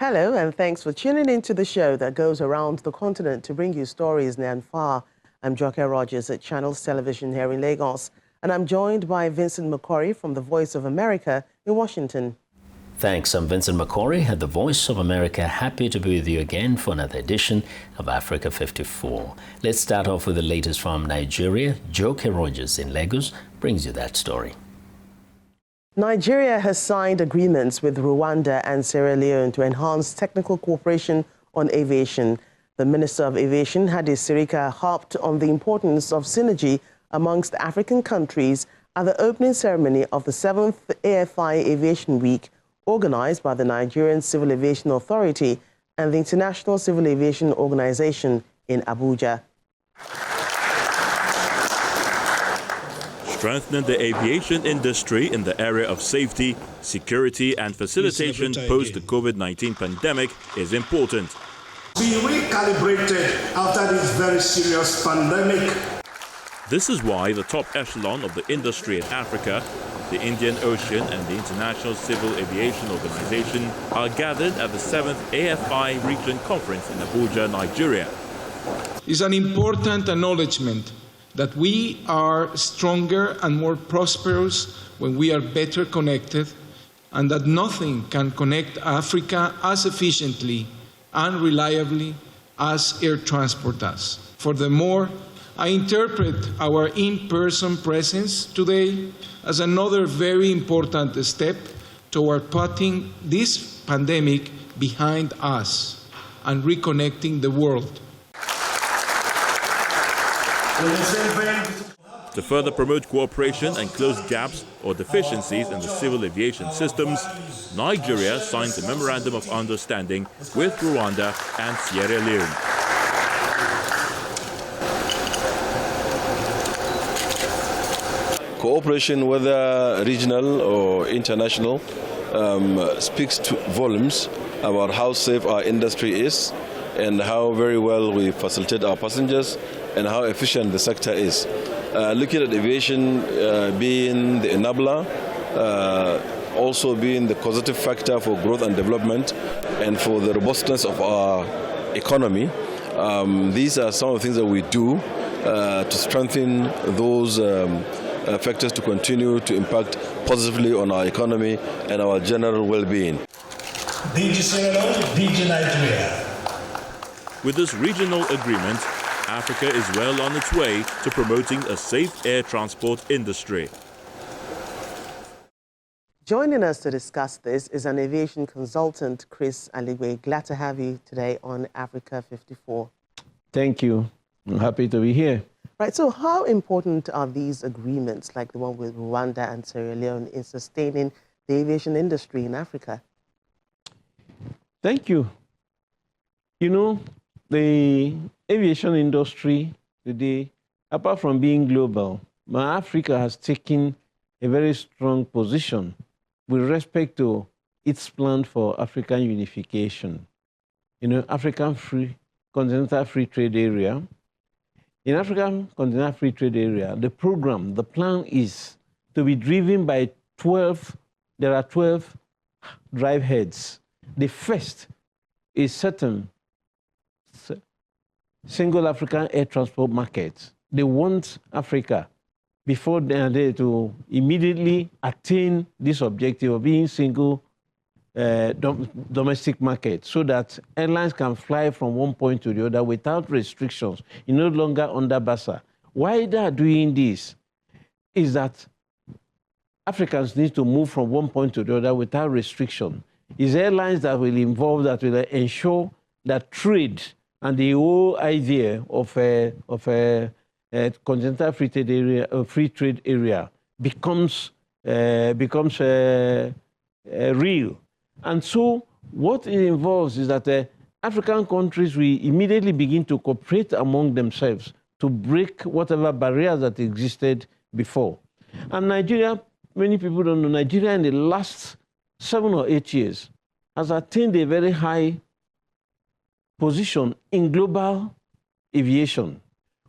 Hello, and thanks for tuning into the show that goes around the continent to bring you stories near and far. I'm Joke Rogers at Channels Television here in Lagos, and I'm joined by Vincent McCory from the Voice of America in Washington. Thanks, I'm Vincent McCory at the Voice of America. Happy to be with you again for another edition of Africa 54. Let's start off with the latest from Nigeria. Joke Rogers in Lagos brings you that story. Nigeria has signed agreements with Rwanda and Sierra Leone to enhance technical cooperation on aviation. The Minister of Aviation, Hadi Sirika, harped on the importance of synergy amongst African countries at the opening ceremony of the 7th AFI Aviation Week, organized by the Nigerian Civil Aviation Authority and the International Civil Aviation Organization in Abuja. Strengthening the aviation industry in the area of safety, security and facilitation post the COVID-19 pandemic is important. Be recalibrated after this very serious pandemic. This is why the top echelon of the industry in Africa, the Indian Ocean and the International Civil Aviation Organization are gathered at the 7th AFI Region Conference in Abuja, Nigeria. It's an important acknowledgement that we are stronger and more prosperous when we are better connected, and that nothing can connect Africa as efficiently and reliably as air transport does. Furthermore, I interpret our in-person presence today as another very important step toward putting this pandemic behind us and reconnecting the world. To further promote cooperation and close gaps or deficiencies in the civil aviation systems, Nigeria signed a Memorandum of Understanding with Rwanda and Sierra Leone. Cooperation, whether regional or international, speaks to volumes about how safe our industry is and how very well we facilitate our passengers and how efficient the sector is. Looking at aviation being the enabler, also being the causative factor for growth and development and for the robustness of our economy, these are some of the things that we do to strengthen those factors to continue to impact positively on our economy and our general well-being. DG Sierra Leone, DG Nigeria. With this regional agreement, Africa is well on its way to promoting a safe air transport industry. Joining us to discuss this is an aviation consultant, Chris Aliwe. Glad to have you today on Africa 54. Thank you. I'm happy to be here. Right, so how important are these agreements, like the one with Rwanda and Sierra Leone, in sustaining the aviation industry in Africa? Thank you. You know, the aviation industry today, apart from being global, Africa has taken a very strong position with respect to its plan for African unification. You know, Continental Free Trade Area. In African Continental Free Trade Area, the plan is to be driven by 12, there are 12 drive heads. The first is certain single African air transport market. They want Africa, before they are there, to immediately attain this objective of being single domestic market, so that airlines can fly from one point to the other without restrictions, no longer under BASA. Why they are doing this is that Africans need to move from one point to the other without restriction. It's airlines that will ensure that trade and the whole idea of a continental free trade area becomes real. And so what it involves is that African countries will immediately begin to cooperate among themselves to break whatever barriers that existed before. And Nigeria, many people don't know, Nigeria in the last 7 or 8 years has attained a very high position in global aviation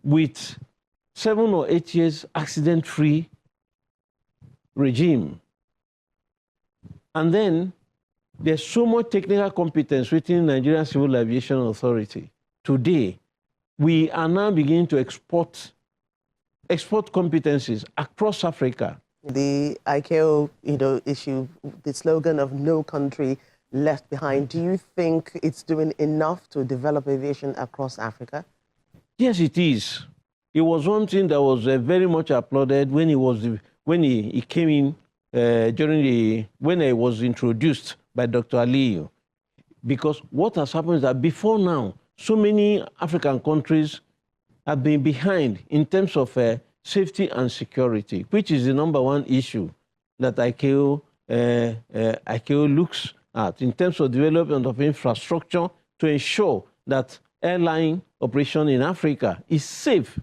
with 7 or 8 years accident-free regime. And then there's so much technical competence within Nigerian Civil Aviation Authority. Today, we are now beginning to export competencies across Africa. The ICAO, issue, the slogan of "No country left behind." Do you think it's doing enough to develop aviation across Africa? Yes, it is. It was one thing that was very much applauded when he came in when he was introduced by Dr. Aliwe. Because what has happened is that before now, so many African countries have been behind in terms of safety and security, which is the #1 issue that ICAO looks at in terms of development of infrastructure to ensure that airline operation in Africa is safe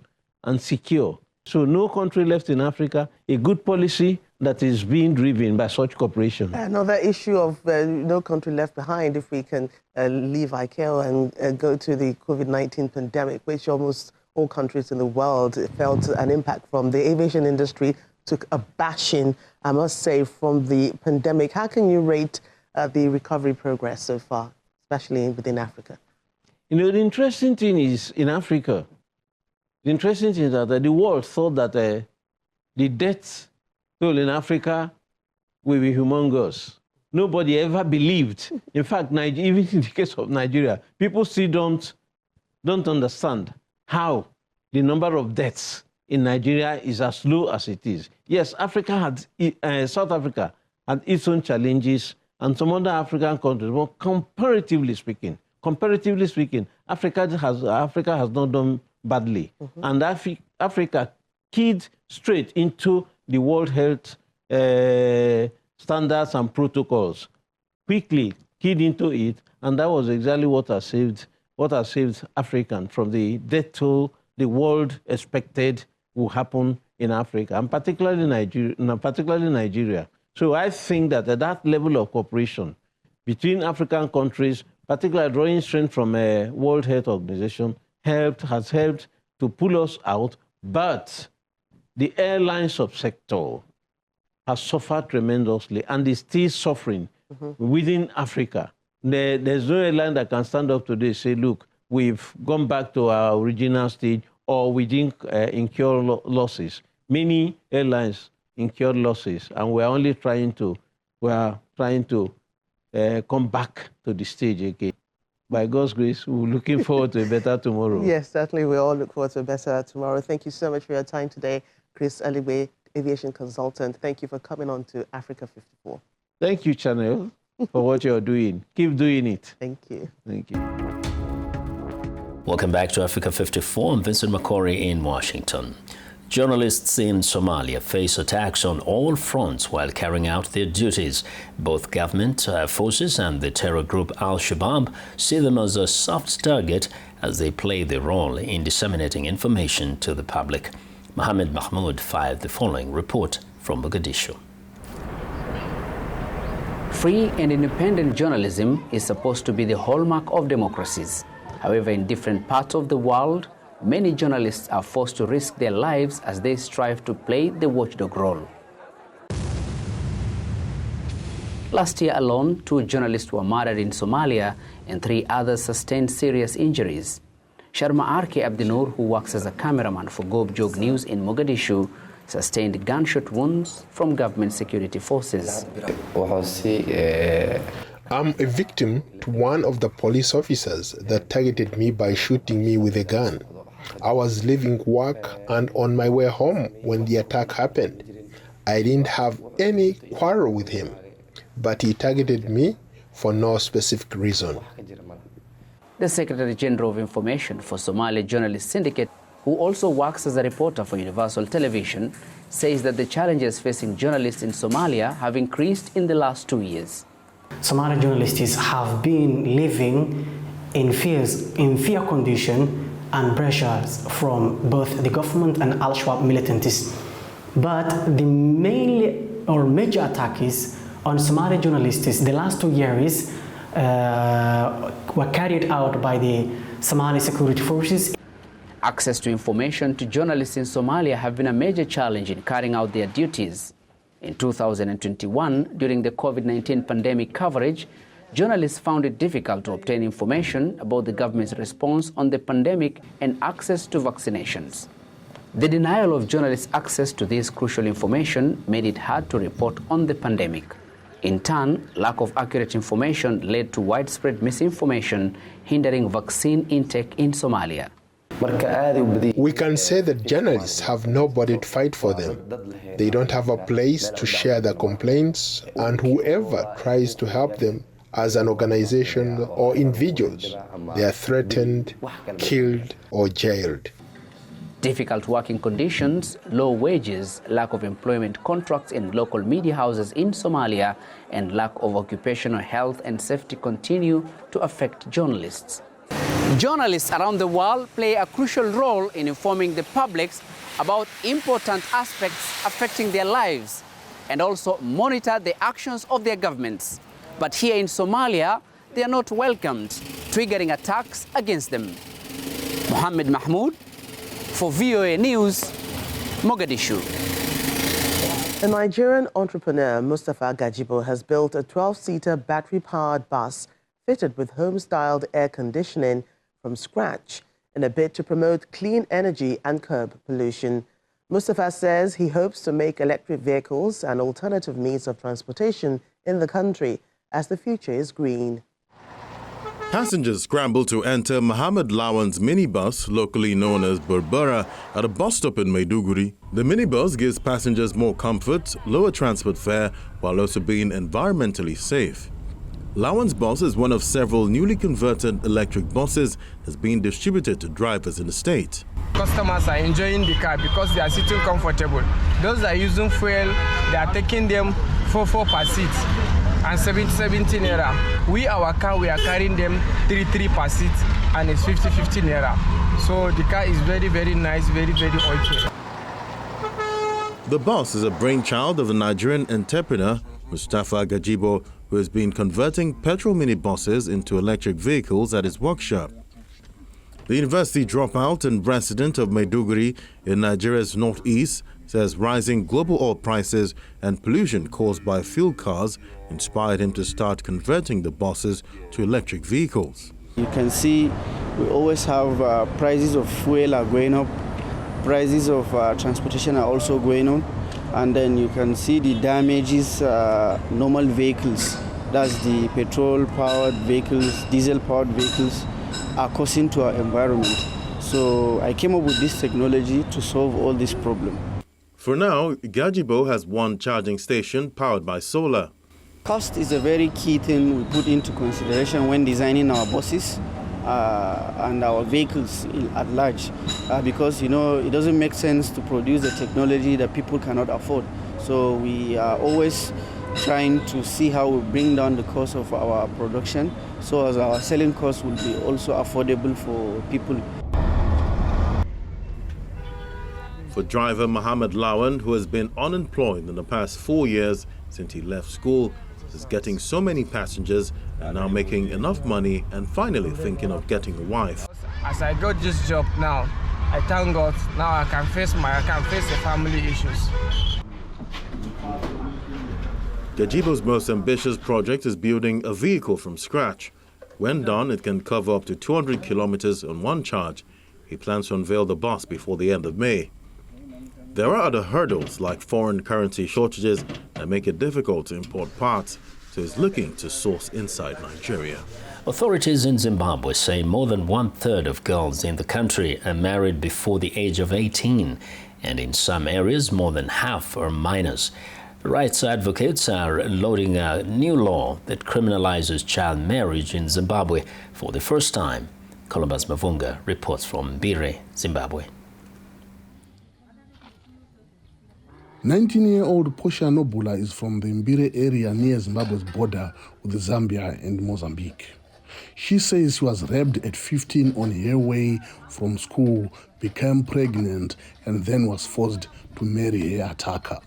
and secure. So no country left in Africa, a good policy that is being driven by such cooperation. Another issue of no country left behind, if we can leave ICAO and go to the COVID-19 pandemic, which almost all countries in the world felt an impact from. The aviation industry took a bashing, I must say, from the pandemic. How can you rate the recovery progress so far, especially within Africa? The interesting thing is, in Africa, the world thought that the death toll in Africa will be humongous. Nobody ever believed. In fact, even in the case of Nigeria, people still don't understand how the number of deaths in Nigeria is as low as it is. Yes, South Africa had its own challenges, and some other African countries, but comparatively speaking, Africa has not done badly. Mm-hmm. And Africa keyed straight into the World Health standards and protocols, quickly keyed into it, and that was exactly what has saved African from the death toll the world expected will happen in Africa, and particularly Nigeria. So I think that at that level of cooperation between African countries, particularly drawing strength from a World Health Organization, has helped to pull us out. But the airline subsector has suffered tremendously and is still suffering within Africa. There's no airline that can stand up today and say, look, we've gone back to our original stage, or we didn't incur losses. Many airlines incurred losses, and we're only trying to come back to the stage again. By God's grace, we're looking forward to a better tomorrow. Yes, certainly. We all look forward to a better tomorrow. Thank you so much for your time today, Chris Aliwe, aviation consultant. Thank you for coming on to Africa 54. Thank you, Channel, for what you're doing. Keep doing it. Thank you. Thank you. Welcome back to Africa 54. I'm Vincent McCory in Washington. Journalists in Somalia face attacks on all fronts while carrying out their duties. Both government forces and the terror group Al-Shabaab see them as a soft target as they play their role in disseminating information to the public. Mohammed Mahmoud fired the following report from Mogadishu. Free and independent journalism is supposed to be the hallmark of democracies. However, in different parts of the world, many journalists are forced to risk their lives as they strive to play the watchdog role. Last year alone, 2 journalists were murdered in Somalia and 3 others sustained serious injuries. Sharma Arke Abdinur, who works as a cameraman for Gobjog News in Mogadishu, sustained gunshot wounds from government security forces. I'm a victim to one of the police officers that targeted me by shooting me with a gun. I was leaving work and on my way home when the attack happened. I didn't have any quarrel with him, but he targeted me for no specific reason. The Secretary General of Information for Somali Journalists Syndicate, who also works as a reporter for Universal Television, says that the challenges facing journalists in Somalia have increased in the last 2 years. Somali journalists have been living in fear condition and pressures from both the government and Al-Shabaab militancies. But the major attack is on Somali journalists. The last 2 years were carried out by the Somali security forces. Access to information to journalists in Somalia have been a major challenge in carrying out their duties. In 2021, during the COVID-19 pandemic coverage, journalists found it difficult to obtain information about the government's response on the pandemic and access to vaccinations. The denial of journalists' access to this crucial information made it hard to report on the pandemic. In turn, lack of accurate information led to widespread misinformation, hindering vaccine intake in Somalia. We can say that journalists have nobody to fight for them. They don't have a place to share their complaints, and whoever tries to help them as an organization or individuals, they are threatened, killed, or jailed. Difficult working conditions, low wages, lack of employment contracts in local media houses in Somalia, and lack of occupational health and safety continue to affect journalists. Journalists around the world play a crucial role in informing the public about important aspects affecting their lives and also monitor the actions of their governments. But here in Somalia, they are not welcomed, triggering attacks against them. Mohammed Mahmoud, for VOA News, Mogadishu. A Nigerian entrepreneur, Mustafa Gajibo, has built a 12-seater battery-powered bus fitted with home-styled air conditioning from scratch in a bid to promote clean energy and curb pollution. Mustafa says he hopes to make electric vehicles an alternative means of transportation in the country as the future is green. Passengers scrambled to enter Mohammed Lawan's minibus, locally known as Berbera, at a bus stop in Maiduguri. The minibus gives passengers more comfort, lower transport fare, while also being environmentally safe. Lawan's bus is one of several newly converted electric buses that's being distributed to drivers in the state. Customers are enjoying the car because they are sitting comfortable. Those that are using fuel, they are taking them 4 per seat and 70 naira. Our car, we are carrying them 3 per seat, and it's 50 naira. So the car is very, very nice, very, very okay. The bus is a brainchild of the Nigerian entrepreneur Mustafa Gajibo, who has been converting petrol minibuses into electric vehicles at his workshop. The university dropout and resident of Maiduguri in Nigeria's northeast says rising global oil prices and pollution caused by fuel cars inspired him to start converting the buses to electric vehicles. You can see we always have prices of fuel are going up, prices of transportation are also going on, and then you can see the damages normal vehicles, that's the petrol-powered vehicles, diesel-powered vehicles, are causing to our environment. So I came up with this technology to solve all this problem. For now, Gajibo has one charging station powered by solar. Cost is a very key thing we put into consideration when designing our buses and our vehicles at large, because, you know, it doesn't make sense to produce a technology that people cannot afford. So we are always trying to see how we bring down the cost of our production, so as our selling costs will be also affordable for people. For driver Mohammed Lawan, who has been unemployed in the past 4 years since he left school, is getting so many passengers and now making enough money and finally thinking of getting a wife. As I got this job now, I thank God. Now I can face the family issues. Gajibo's most ambitious project is building a vehicle from scratch. When done, it can cover up to 200 kilometers on one charge. He plans to unveil the bus before the end of May. There are other hurdles like foreign currency shortages that make it difficult to import parts, so he's looking to source inside Nigeria. Authorities in Zimbabwe say more than 1/3 of girls in the country are married before the age of 18, and in some areas more than half are minors. Rights advocates are lauding a new law that criminalizes child marriage in Zimbabwe for the first time. Columbus Mavunga reports from Mbire, Zimbabwe. 19-year-old Portia Nobula is from the Mbire area near Zimbabwe's border with Zambia and Mozambique. She says she was raped at 15 on her way from school, became pregnant, and then was forced to marry her attacker.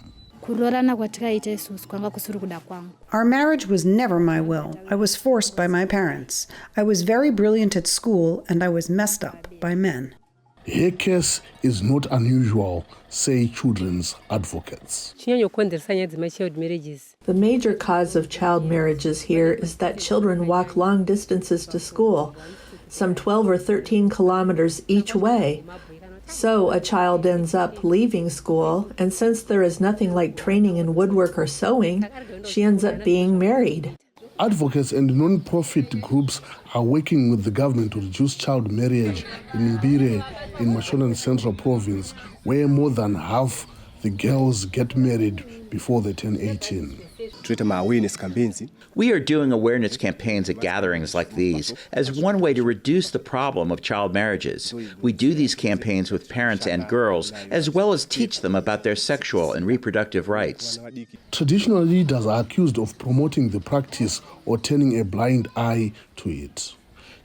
Our marriage was never my will. I was forced by my parents. I was very brilliant at school, and I was messed up by men. Her case is not unusual, say children's advocates. The major cause of child marriages here is that children walk long distances to school, some 12 or 13 kilometers each way. So a child ends up leaving school, and since there is nothing like training in woodwork or sewing, she ends up being married. Advocates and non-profit groups are working with the government to reduce child marriage in Mbire, in Mashonaland Central Province, where more than half the girls get married before they turn 18. We are doing awareness campaigns at gatherings like these as one way to reduce the problem of child marriages. We do these campaigns with parents and girls, as well as teach them about their sexual and reproductive rights. Traditional leaders are accused of promoting the practice or turning a blind eye to it.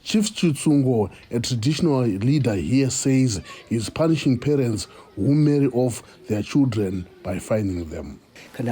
Chief Chitsungo, a traditional leader here, says he's punishing parents who marry off their children by fining them. You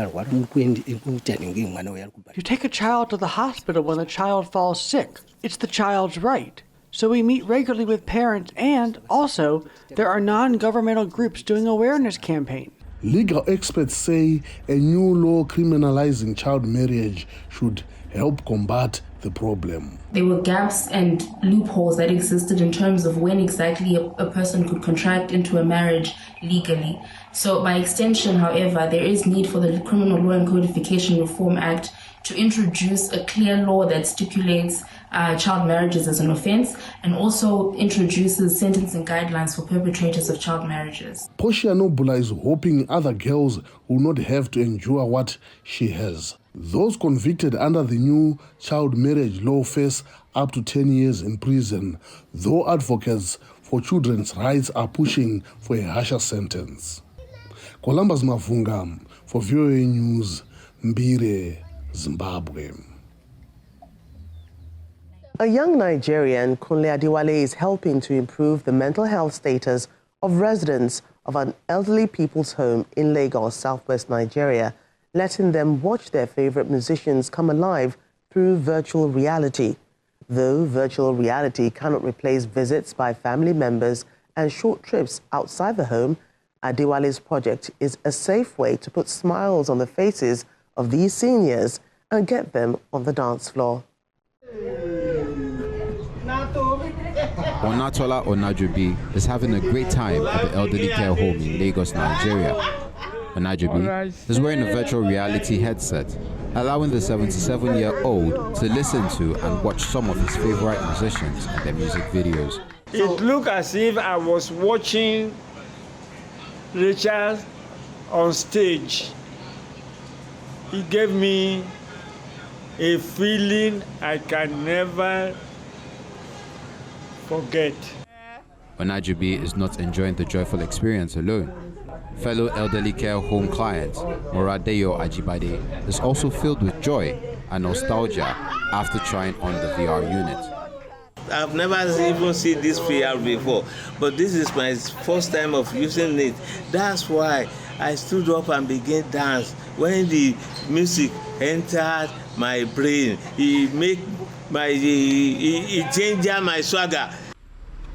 take a child to the hospital when the child falls sick. It's the child's right. So we meet regularly with parents, and also there are non-governmental groups doing awareness campaigns. Legal experts say a new law criminalizing child marriage should help combat the problem. There were gaps and loopholes that existed in terms of when exactly a person could contract into a marriage legally. So by extension, however, there is need for the Criminal Law and Codification Reform Act to introduce a clear law that stipulates child marriages as an offense and also introduces sentencing guidelines for perpetrators of child marriages. Portia Nobula is hoping other girls will not have to endure what she has. Those convicted under the new child marriage law face up to 10 years in prison, though advocates for children's rights are pushing for a harsher sentence. Columbus Mavunga for VOA News, Mbire, Zimbabwe. A young Nigerian, Kunle Adewale, is helping to improve the mental health status of residents of an elderly people's home in Lagos, southwest Nigeria, letting them watch their favorite musicians come alive through virtual reality. Though virtual reality cannot replace visits by family members and short trips outside the home, Adewale's project is a safe way to put smiles on the faces of these seniors and get them on the dance floor. Onatola Onajubi is having a great time at the elderly care home in Lagos, Nigeria. Onajubi is wearing a virtual reality headset, allowing the 77-year-old to listen to and watch some of his favorite musicians and their music videos. It looked as if I was watching Richard on stage. It gave me a feeling I can never forget. Onajubi is not enjoying the joyful experience alone. Fellow elderly care home client Moradeyo Ajibade is also filled with joy and nostalgia after trying on the VR unit. I've never even seen this VR before, but this is my first time of using it. That's why I stood up and began dance. When the music entered my brain, it changed my swagger.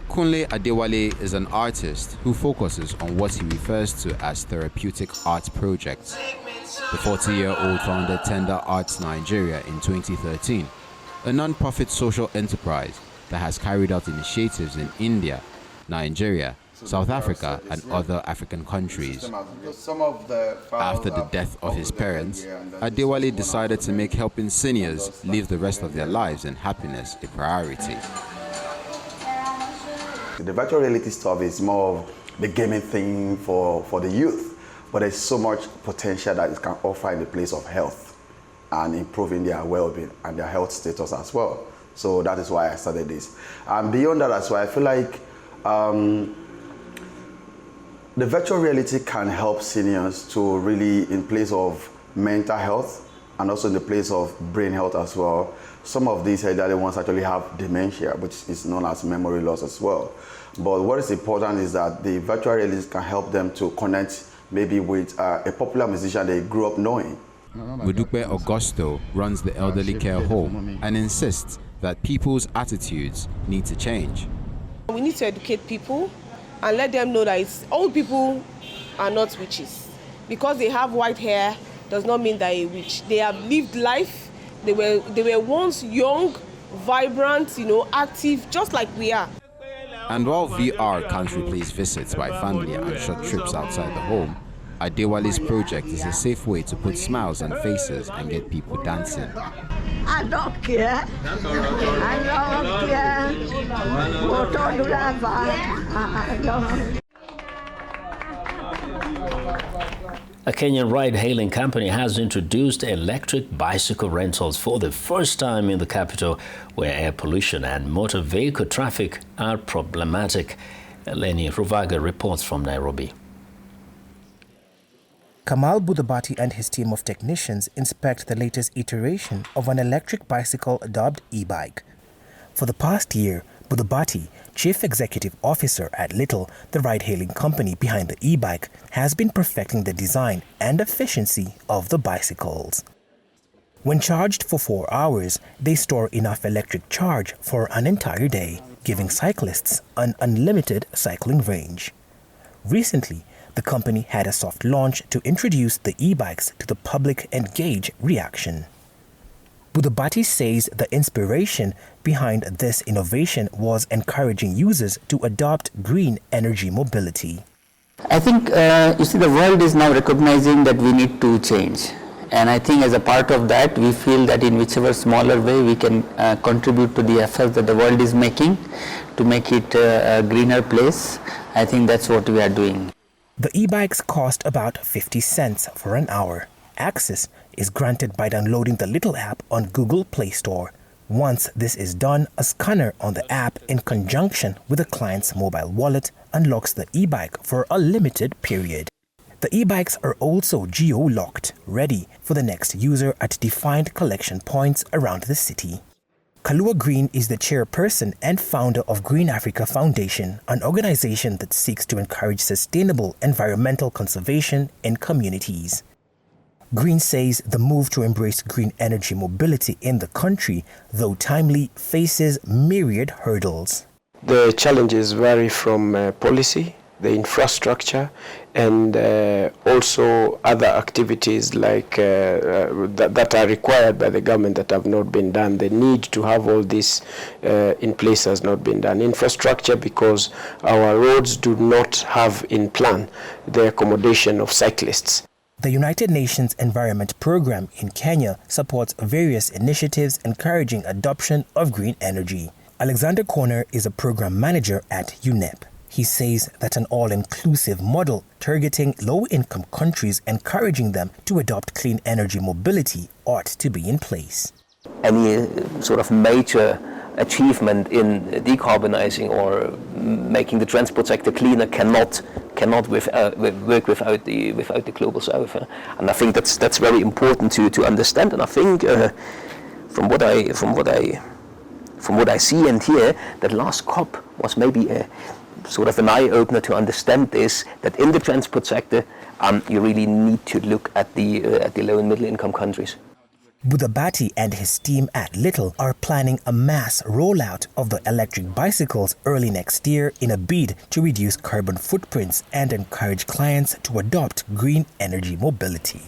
Kunle Adewale is an artist who focuses on what he refers to as therapeutic art projects. The 40-year-old founded Tender Arts Nigeria in 2013, a non-profit social enterprise that has carried out initiatives in India, Nigeria, South Africa, and other African countries. After the death of his parents, Adewale decided to make helping seniors live the rest of their lives in happiness a priority. The virtual reality stuff is more of the gaming thing for the youth, but there's so much potential that it can offer in the place of health and improving their well-being and their health status as well. So that is why I started this. And beyond that as well, I feel like the virtual reality can help seniors to really, in place of mental health and also in the place of brain health as well. Some of these elderly ones actually have dementia, which is known as memory loss as well. But what is important is that the virtual reality can help them to connect maybe with a popular musician they grew up knowing. Mudupe Augusto runs the elderly care home and insists that people's attitudes need to change. We need to educate people and let them know that old people are not witches. Because they have white hair does not mean they're a witch. They have lived life. They were once young, vibrant, active, just like we are. And while VR can't replace visits by family and short trips outside the home, Adewale's project is a safe way to put smiles on faces and get people dancing. I don't care. I don't care. A Kenyan ride-hailing company has introduced electric bicycle rentals for the first time in the capital, where air pollution and motor vehicle traffic are problematic. Leone Ruvaga reports from Nairobi. Kamal Budhabati and his team of technicians inspect the latest iteration of an electric bicycle dubbed e-bike. For the past year, Budhabati, Chief Executive Officer at Little, the ride-hailing company behind the e-bike, has been perfecting the design and efficiency of the bicycles. When charged for 4 hours, they store enough electric charge for an entire day, giving cyclists an unlimited cycling range. Recently, the company had a soft launch to introduce the e-bikes to the public and gauge reaction. Budhabati says the inspiration behind this innovation was encouraging users to adopt green energy mobility. I think, you see, the world is now recognizing that we need to change. And I think as a part of that, we feel that in whichever smaller way we can contribute to the effort that the world is making to make it a greener place. I think that's what we are doing. The e-bikes cost about 50 cents for an hour. Access is granted by downloading the Little app on Google Play Store. Once this is done, a scanner on the app in conjunction with the client's mobile wallet unlocks the e-bike for a limited period. The e-bikes are also geo-locked, ready for the next user at defined collection points around the city. Kalua Green is the chairperson and founder of Green Africa Foundation, an organization that seeks to encourage sustainable environmental conservation in communities. Green says the move to embrace green energy mobility in the country, though timely, faces myriad hurdles. The challenges vary from policy, the infrastructure, and also other activities like that are required by the government that have not been done. The need to have all this in place has not been done. Infrastructure, because our roads do not have in plan the accommodation of cyclists. The United Nations Environment Programme in Kenya supports various initiatives encouraging adoption of green energy. Alexander Corner is a program manager at UNEP. He says that an all-inclusive model targeting low-income countries, encouraging them to adopt clean energy mobility, ought to be in place. Any sort of major achievement in decarbonizing or making the transport sector cleaner cannot work without the global south, and I think that's very important to understand. And I think from what I see and hear, that last COP was maybe a sort of an eye-opener to understand this, that in the transport sector you really need to look at the low and middle income countries. Budhabati and his team at Little are planning a mass rollout of the electric bicycles early next year in a bid to reduce carbon footprints and encourage clients to adopt green energy mobility.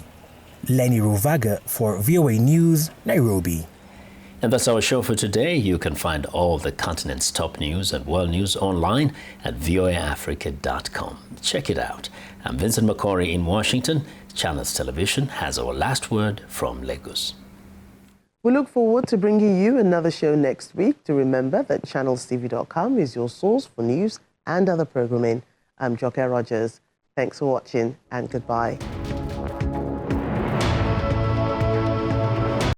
Leone Ruvaga for VOA News, Nairobi. And that's our show for today. You can find all the continent's top news and world news online at voaafrica.com. Check it out. I'm Vincent McCory in Washington. Channels Television has our last word from Lagos. We look forward to bringing you another show next week. To remember that channelstv.com is your source for news and other programming. I'm Joke Rogers. Thanks for watching and goodbye.